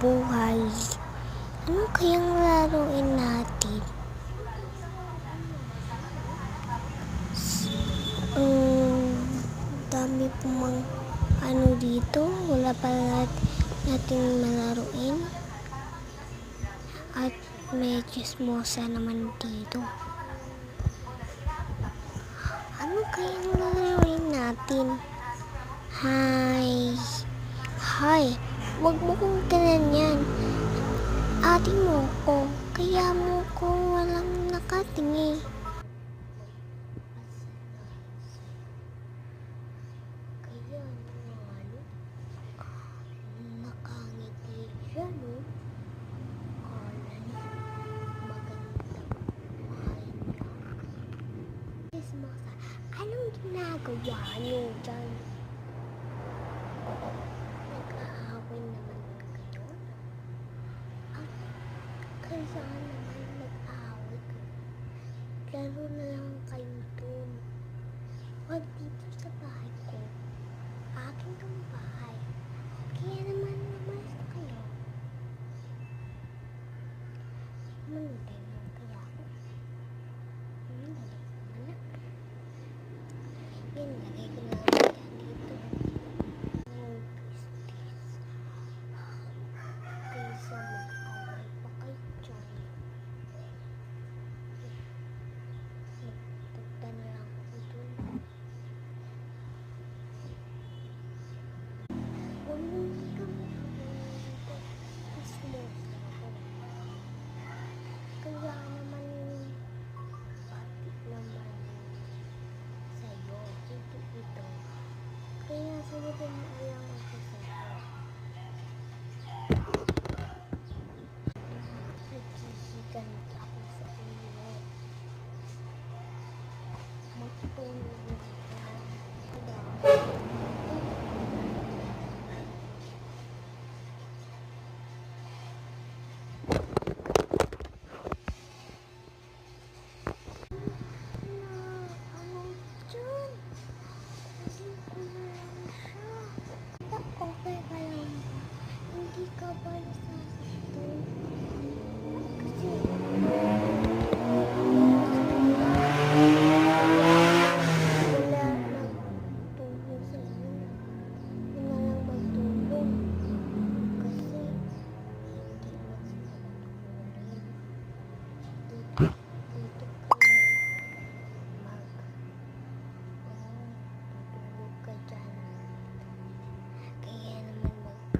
buhay. Ano kayang laruin natin? Dami po dito. Wala pala natin malaruin. At may chismosa naman dito. Ano kayang laruin natin? Hi! Wag mo kong ganyan. Ate mo ko. Kaya mo ko walang nakatingin. Kaya naman, nakangiti siya, no? Kala niya, magandang buhay niya. Chismosa, anong ginagawa niyo dyan? Nag-aaway naman kayo? Kaysa naman nag-aaway kayo. Laro na lang kayo dun. Huwag dito sa bahay ko. Akin tong bahay. Kaya naman naman na kayo. Manulay lang kaya ako. Manulay naman na. Yan, lagay ko na lang kaya dito. Kaysa mag-away pa kayo dyan. Magpunta na lang ako dun. Huwag mo kami dito. Chismosa ako. Kaya naman pati naman sa'yo. Ito. Kaya sabihin mo lang ako sa'yo.